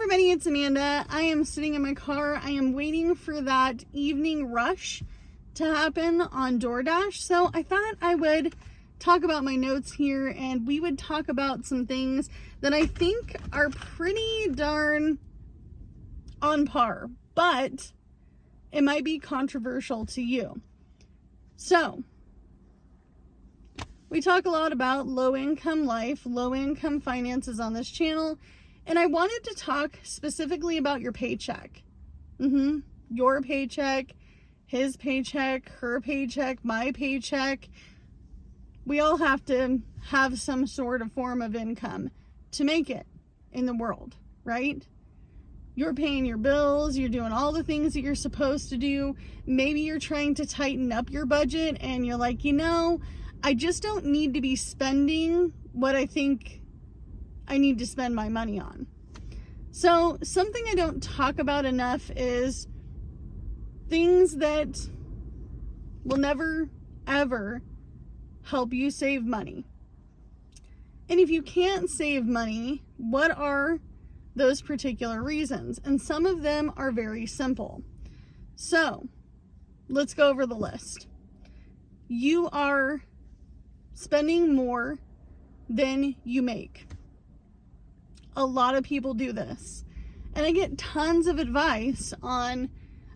everybody, it's Amanda. I am sitting in my car. I am waiting for that evening rush to happen on DoorDash. So I thought I would talk about my notes here and we would talk about some things that I think are pretty darn on par, but it might be controversial to you. So we talk a lot about low-income life, low-income finances on this channel, and I wanted to talk specifically about your paycheck. Your paycheck, his paycheck, her paycheck, my paycheck. We all have to have some sort of form of income to make it in the world, right? You're paying your bills, you're doing all the things that you're supposed to do. Maybe you're trying to tighten up your budget and you're like, I just don't need to be spending what I think I need to spend my money on. So something I don't talk about enough is things that will never, ever help you save money. And if you can't save money, what are those particular reasons? And some of them are very simple. So let's go over the list. You are spending more than you make. A lot of people do this. And I get tons of advice on,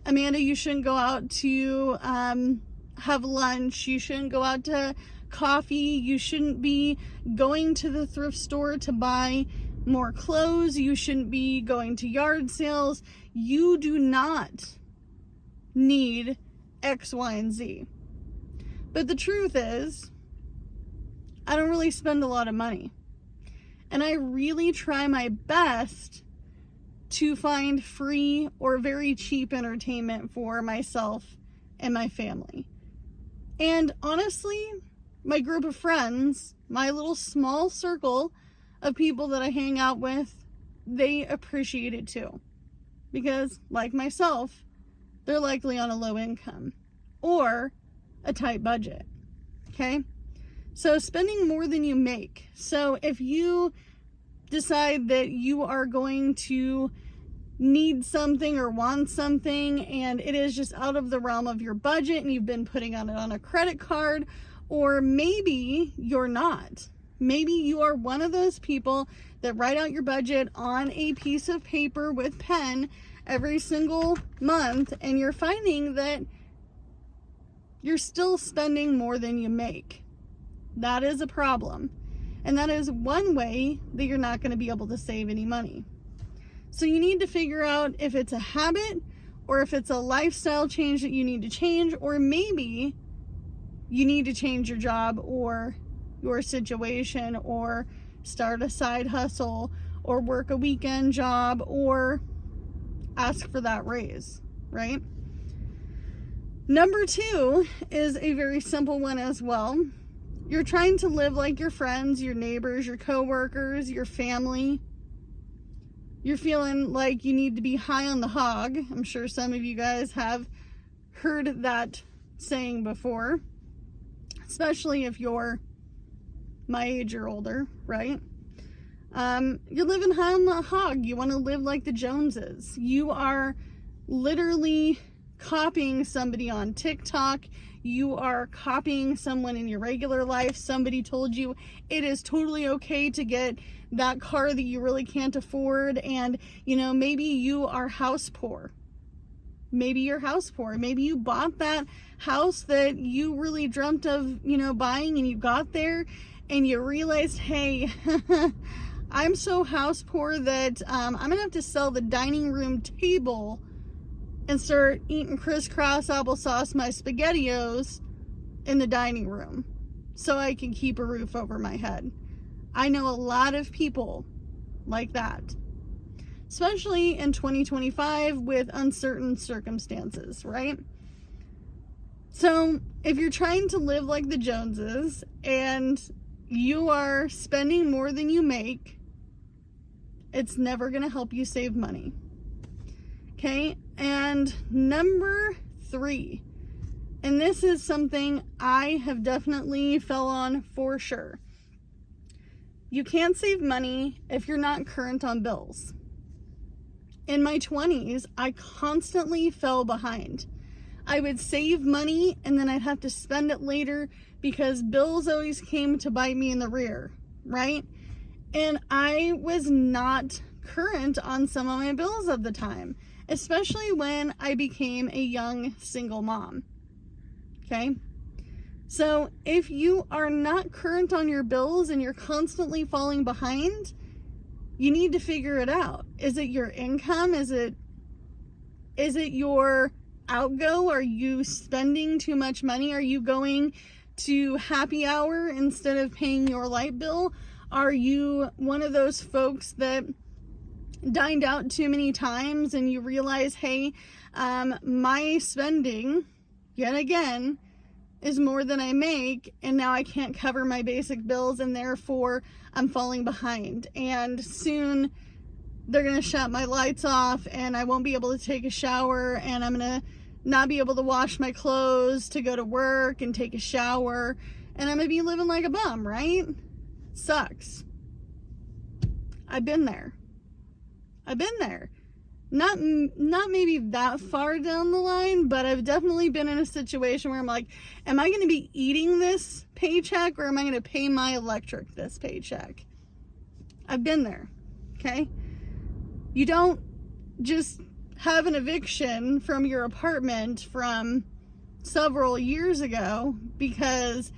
Amanda, you shouldn't go out to have lunch. You shouldn't go out to coffee. You shouldn't be going to the thrift store to buy more clothes. You shouldn't be going to yard sales. You do not need X, Y, and Z. But the truth is, I don't really spend a lot of money. And I really try my best to find free or very cheap entertainment for myself and my family. And honestly, my group of friends, my little small circle of people that I hang out with, they appreciate it too. Because, like myself, they're likely on a low income or a tight budget. Okay? So spending more than you make. So if you decide that you are going to need something or want something and it is just out of the realm of your budget and you've been putting on it on a credit card, or maybe you're not. Maybe you are one of those people that write out your budget on a piece of paper with pen every single month and you're finding that you're still spending more than you make. That is a problem. And that is one way that you're not going to be able to save any money. So you need to figure out if it's a habit or if it's a lifestyle change that you need to change, or maybe you need to change your job or your situation, or start a side hustle, or work a weekend job, or ask for that raise, right? Number 2 is a very simple one as well. You're trying to live like your friends, your neighbors, your coworkers, your family. You're feeling like you need to be high on the hog. I'm sure some of you guys have heard that saying before, especially if you're my age or older, right? You're living high on the hog. You want to live like the Joneses. You are literally copying somebody on TikTok. You are copying someone in your regular life. Somebody told you it is totally okay to get that car that you really can't afford. And, maybe you are house poor. Maybe you're house poor. Maybe you bought that house that you really dreamt of, buying, and you got there and you realized, hey, I'm so house poor that I'm going to have to sell the dining room table and start eating crisscross applesauce my SpaghettiOs in the dining room so I can keep a roof over my head. I know a lot of people like that, especially in 2025 with uncertain circumstances, right? So if you're trying to live like the Joneses and you are spending more than you make, it's never going to help you save money. Okay, and number 3, and this is something I have definitely fell on for sure. You can't save money if you're not current on bills. In my 20s, I constantly fell behind. I would save money and then I'd have to spend it later because bills always came to bite me in the rear, right? And I was not current on some of my bills at the time, especially when I became a young single mom. Okay? So if you are not current on your bills and you're constantly falling behind, you need to figure it out. Is it your income? Is it your outgo? Are you spending too much money? Are you going to happy hour instead of paying your light bill? Are you one of those folks that dined out too many times and you realize, hey, my spending, yet again, is more than I make, and now I can't cover my basic bills, and therefore I'm falling behind. And soon they're going to shut my lights off, and I won't be able to take a shower, and I'm going to not be able to wash my clothes to go to work and take a shower, and I'm going to be living like a bum, right? Sucks. I've been there. Not maybe that far down the line, but I've definitely been in a situation where I'm like, am I going to be eating this paycheck or am I going to pay my electric this paycheck? I've been there, okay? You don't just have an eviction from your apartment from several years ago because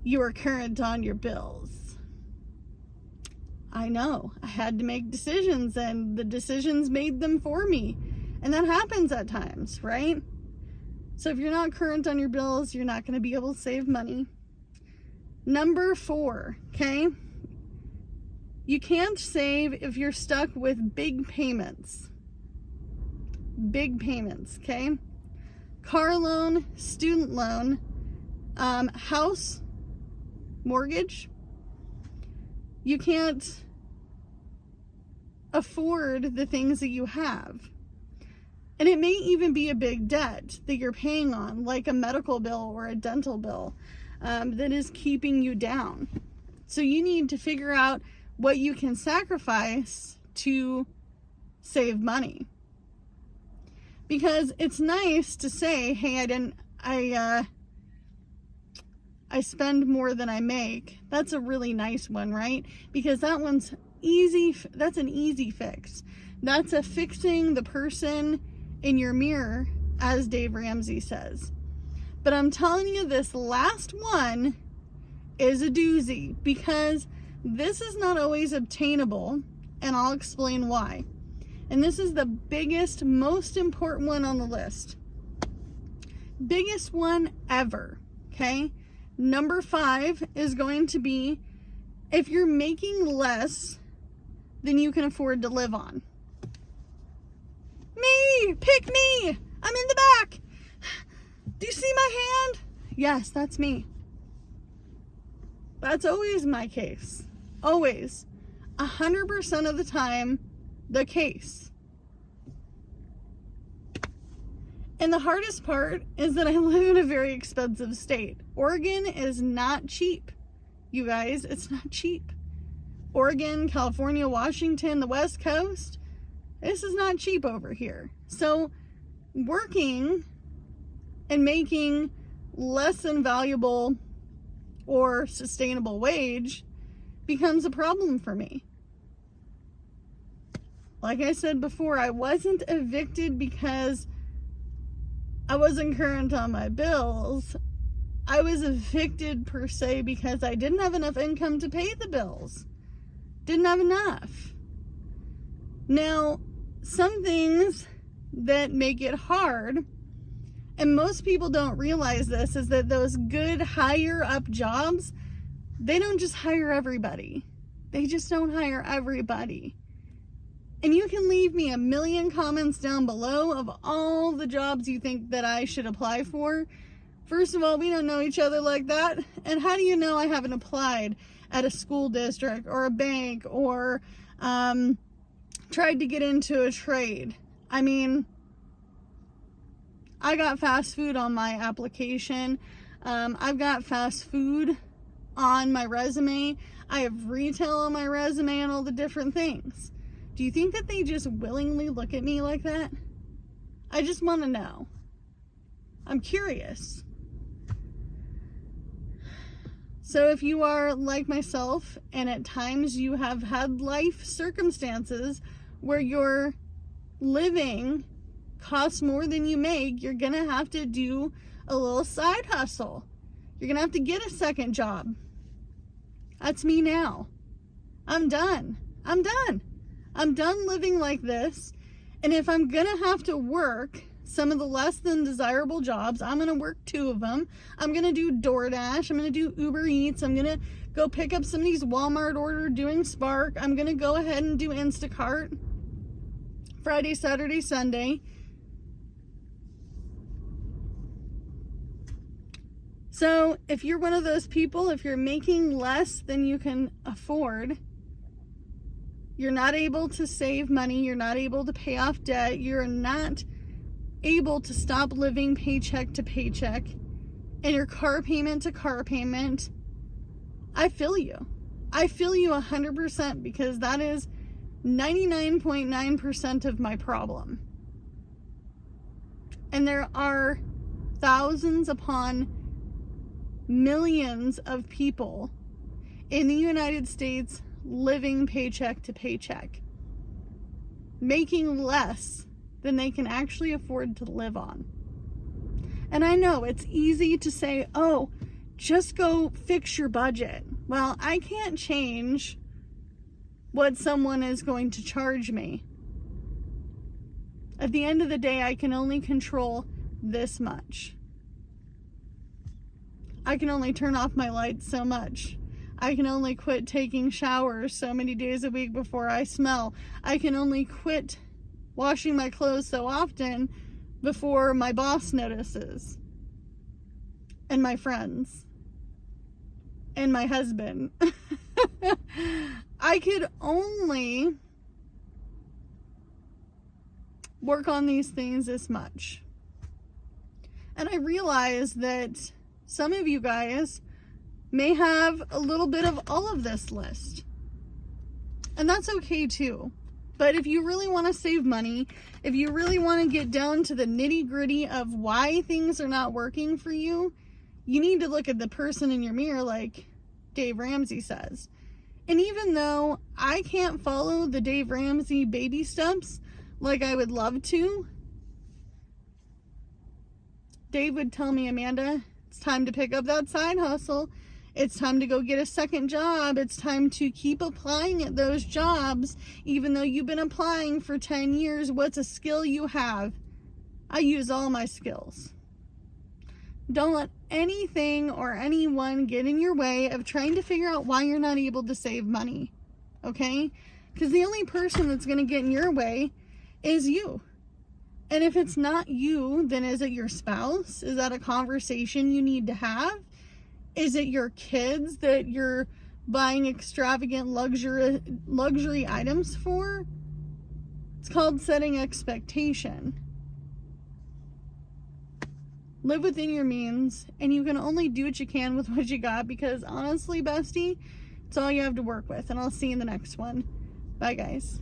you are current on your bills. I know, I had to make decisions and the decisions made them for me. And that happens at times, right? So if you're not current on your bills, you're not going to be able to save money. Number 4, okay? You can't save if you're stuck with big payments. Big payments, okay? Car loan, student loan, house, mortgage. You can't afford the things that you have. And it may even be a big debt that you're paying on, like a medical bill or a dental bill, that is keeping you down. So you need to figure out what you can sacrifice to save money. Because it's nice to say, hey, I spend more than I make. That's a really nice one, right? Because that one's easy. That's an easy fix. That's a fixing the person in your mirror, as Dave Ramsey says. But I'm telling you, this last one is a doozy because this is not always obtainable, and I'll explain why. And this is the biggest, most important one on the list. Biggest one ever, okay? Number 5 is going to be if you're making less than you can afford to live on. Me! Pick me! I'm in the back! Do you see my hand? Yes, that's me. That's always my case. Always. 100% of the time, the case. And the hardest part is that I live in a very expensive state. Oregon is not cheap. You guys, it's not cheap. Oregon, California, Washington, the West Coast, this is not cheap over here. So working and making less than valuable or sustainable wage becomes a problem for me. Like I said before, I wasn't evicted because I wasn't current on my bills. I was evicted per se because I didn't have enough income to pay the bills. Didn't have enough. Now, some things that make it hard, and most people don't realize this, is that those good higher up jobs, they don't just hire everybody. They just don't hire everybody. And you can leave me a million comments down below of all the jobs you think that I should apply for. First of all, we don't know each other like that. And how do you know I haven't applied at a school district or a bank or tried to get into a trade? I mean, I got fast food on my application. I've got fast food on my resume. I have retail on my resume and all the different things. Do you think that they just willingly look at me like that? I just want to know. I'm curious. So if you are like myself, and at times you have had life circumstances where your living costs more than you make, you're going to have to do a little side hustle. You're going to have to get a second job. That's me now. I'm done. I'm done living like this. And if I'm going to have to work some of the less than desirable jobs, I'm going to work 2 of them. I'm going to do DoorDash. I'm going to do Uber Eats. I'm going to go pick up some of these Walmart orders doing Spark. I'm going to go ahead and do Instacart Friday, Saturday, Sunday. So if you're one of those people, if you're making less than you can afford, you're not able to save money, you're not able to pay off debt, you're not able to stop living paycheck to paycheck, and your car payment to car payment, I feel you. I feel you 100%, because that is 99.9% of my problem. And there are thousands upon millions of people in the United States living paycheck to paycheck, making less than they can actually afford to live on. And I know it's easy to say, oh, just go fix your budget. Well, I can't change what someone is going to charge me. At the end of the day, I can only control this much. I can only turn off my lights so much. I can only quit taking showers so many days a week before I smell. I can only quit washing my clothes so often before my boss notices. And my friends. And my husband. I could only work on these things this much. And I realize that some of you guys may have a little bit of all of this list. And that's okay too. But if you really want to save money, if you really want to get down to the nitty-gritty of why things are not working for you, you need to look at the person in your mirror, like Dave Ramsey says. And even though I can't follow the Dave Ramsey baby steps like I would love to, Dave would tell me, Amanda, it's time to pick up that side hustle. It's time to go get a second job. It's time to keep applying at those jobs, even though you've been applying for 10 years. What's a skill you have? I use all my skills. Don't let anything or anyone get in your way of trying to figure out why you're not able to save money, okay? Because the only person that's going to get in your way is you. And if it's not you, then is it your spouse? Is that a conversation you need to have? Is it your kids that you're buying extravagant luxury items for? It's called setting expectation. Live within your means, and you can only do what you can with what you got, because honestly, bestie, it's all you have to work with. And I'll see you in the next one. Bye, guys.